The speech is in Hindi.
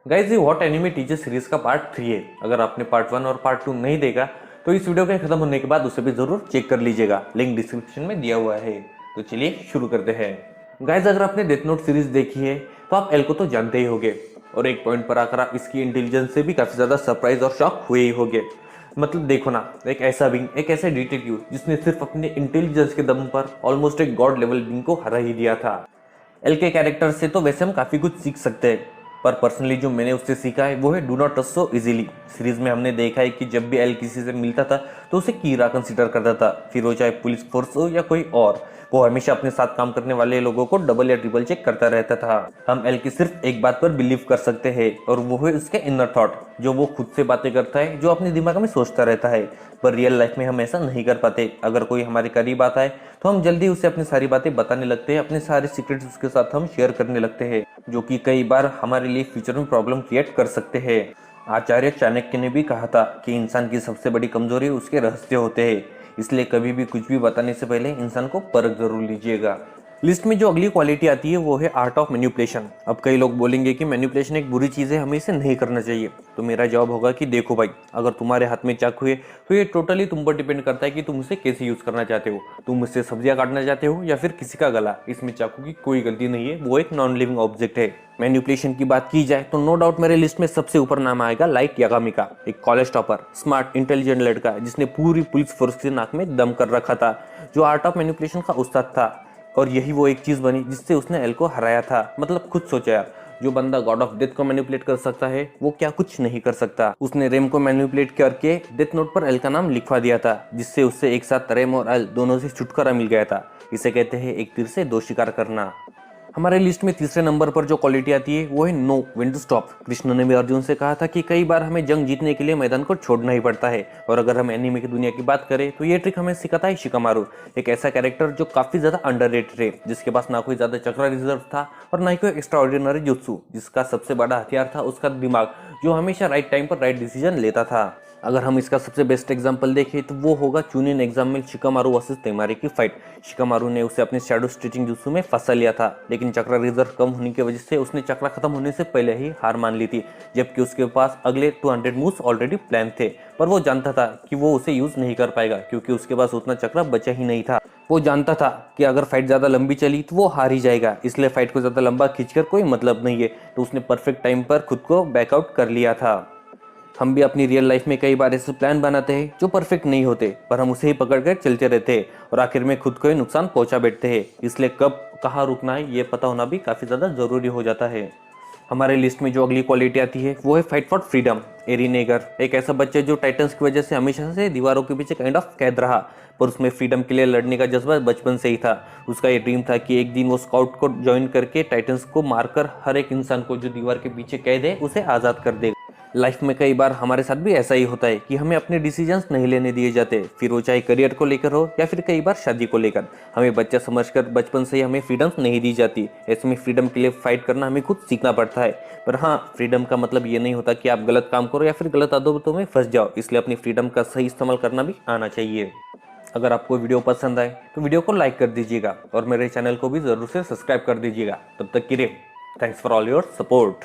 गाइस ये व्हाट एनिमे टीचर सीरीज का पार्ट 3 है। अगर आपने पार्ट 1 और पार्ट 2 नहीं देखा तो इस वीडियो के खत्म होने के बाद उसे भी जरूर चेक कर लीजिएगा, लिंक डिस्क्रिप्शन में दिया हुआ है। तो चलिए शुरू करते हैं। गाइस अगर आपने डेथ नोट सीरीज देखी है तो आप एल को तो जानते ही होंगे, और एक पॉइंट पर आकर आप इसकी इंटेलिजेंस से भी काफी ज्यादा सरप्राइज और शॉक हुए ही होंगे। मतलब देखो ना, एक ऐसा बिंग, एक ऐसे डिटेक्टिव जिसने सिर्फ अपने इंटेलिजेंस के दम पर ऑलमोस्ट एक गॉड लेवल बिंग को हरा ही दिया था। एल के कैरेक्टर से तो वैसे हम काफी कुछ सीख सकते हैं, पर पर्सनली जो मैंने उससे सीखा है वो है do not trust so easily. Series में हमने देखा है कि जब भी एल किसी से मिलता था तो उसे कीड़ा कंसिडर करता था, फिर वो चाहे पुलिस फोर्स हो या कोई और। वो हमेशा अपने साथ काम करने वाले लोगों को डबल या ट्रिपल चेक करता रहता था। हम एल की सिर्फ एक बात पर बिलीव कर सकते हैं, और वो है उसके इनर थॉट, जो वो खुद से बातें करता है, जो अपने दिमाग में सोचता रहता है। पर रियल लाइफ में हम ऐसा नहीं कर पाते। अगर कोई हमारे करीब आता है तो हम जल्दी उसे अपनी सारी बातें बताने लगते हैं, अपने सारे सीक्रेट्स उसके साथ हम शेयर करने लगते हैं, जो कि कई बार हमारे लिए फ्यूचर में प्रॉब्लम क्रिएट कर सकते हैं। आचार्य चाणक्य ने भी कहा था कि इंसान की सबसे बड़ी कमजोरी उसके रहस्य होते हैं, इसलिए कभी भी कुछ भी बताने से पहले इंसान को परख जरूर लीजिएगा। लिस्ट में जो अगली क्वालिटी आती है वो है आर्ट ऑफ मैनिपुलेशन। अब कई लोग बोलेंगे कि मैनिपुलेशन एक बुरी चीज़ है, हमें इसे नहीं करना चाहिए। तो मेरा जवाब होगा कि देखो भाई, अगर तुम्हारे हाथ में चाकू है तो ये टोटली तुम पर डिपेंड करता है कि तुम उसे कैसे यूज़ करना चाहते हो। तुम उससे सब्जियां काटना चाहते हो या फिर किसी का गला, इसमें चाकू की कोई गलती नहीं है, वो एक नॉन लिविंग ऑब्जेक्ट है। मैनिपुलेशन की बात की जाए तो नो डाउट मेरे लिस्ट में सबसे ऊपर नाम आएगा लाइट यागामी का। एक कॉलेज टॉपर, स्मार्ट इंटेलिजेंट लड़का जिसने पूरी पुलिस फोर्स के नाक में दम कर रखा था, जो आर्ट ऑफ मैनिपुलेशन का उस्ताद था। और यही वो एक चीज बनी जिससे उसने एल को हराया था। मतलब खुद सोचा यार, जो बंदा गॉड ऑफ डेथ को मैनिपुलेट कर सकता है वो क्या कुछ नहीं कर सकता। उसने रेम को मैनिपुलेट करके डेथ नोट पर एल का नाम लिखवा दिया था, जिससे उससे एक साथ रेम और एल दोनों से छुटकारा मिल गया था। इसे कहते हैं एक तीर से दो शिकार करना। हमारे लिस्ट में तीसरे नंबर पर जो क्वालिटी आती है वो है know when to stop. Krishna ने भी अर्जुन से कहा था कि कई बार हमें जंग जीतने के लिए मैदान को छोड़ना ही पड़ता है। और अगर हम एनीमे की दुनिया की बात करें तो ये ट्रिक हमें सिखाता है शिकामारू, एक ऐसा कैरेक्टर जो काफी ज्यादा अंडररेटेड है, जिसके पास ना कोई ज्यादा चक्रा रिजर्व था और ना ही कोई एक्स्ट्रा ऑर्डिनरी जुत्सु। जिसका सबसे बड़ा हथियार था उसका दिमाग, जो हमेशा राइट टाइम पर राइट डिसीजन लेता था। अगर हम इसका सबसे बेस्ट एग्जांपल देखें तो वो होगा चुनिन एग्जाम में शिकामारू वर्सेस तेमारी की फाइट। शिकामारू ने उसे अपने शैडो स्टिचिंग जुत्सु में फंसा लिया था, लेकिन चक्रा रिजर्व कम होने की वजह से उसने चक्रा खत्म होने से पहले ही हार मान ली थी, जबकि उसके पास अगले 200 मूव्स ऑलरेडी प्लान थे। पर वो जानता था कि वो उसे यूज नहीं कर पाएगा, क्योंकि उसके पास उतना चक्रा बचा ही नहीं था। वो जानता था कि अगर फाइट ज्यादा लंबी चली तो वो हार ही जाएगा, इसलिए फाइट को ज्यादा लंबा खींचकर कोई मतलब नहीं है। तो उसने परफेक्ट टाइम पर खुद को बैकआउट कर लिया था। हम भी अपनी रियल लाइफ में कई बार ऐसे प्लान बनाते हैं जो परफेक्ट नहीं होते, पर हम उसे ही पकड़ कर चलते रहते हैं और आखिर में खुद को ही नुकसान पहुंचा बैठते हैं। इसलिए कब कहाँ रुकना है ये पता होना भी काफी ज्यादा जरूरी हो जाता है। हमारे लिस्ट में जो अगली क्वालिटी आती है वो है fight for freedom. Eren Yeager एक ऐसा बच्चा जो टाइटन्स की वजह से हमेशा से दीवारों के पीछे काइंड ऑफ कैद रहा, पर उसमें फ्रीडम के लिए लड़ने का जज्बा बचपन से ही था। उसका ये ड्रीम था कि एक दिन वो स्काउट को ज्वाइन करके टाइटन्स को मारकर हर एक इंसान को जो दीवार के पीछे कैद है उसे आजाद कर देगा। लाइफ में कई बार हमारे साथ भी ऐसा ही होता है कि हमें अपने डिसीजंस नहीं लेने दिए जाते, फिर वो चाहे करियर को लेकर हो या फिर कई बार शादी को लेकर। हमें बच्चा समझकर बचपन से ही हमें फ्रीडम नहीं दी जाती। ऐसे में फ्रीडम के लिए फाइट करना हमें खुद सीखना पड़ता है। पर हाँ, फ्रीडम का मतलब ये नहीं होता कि आप गलत काम करो या फिर गलत आदतों में फंस जाओ, इसलिए अपनी फ्रीडम का सही इस्तेमाल करना भी आना चाहिए। अगर आपको वीडियो पसंद आए तो वीडियो को लाइक कर दीजिएगा और मेरे चैनल को भी जरूर से सब्सक्राइब कर दीजिएगा। तब तक के लिए thanks for all your support.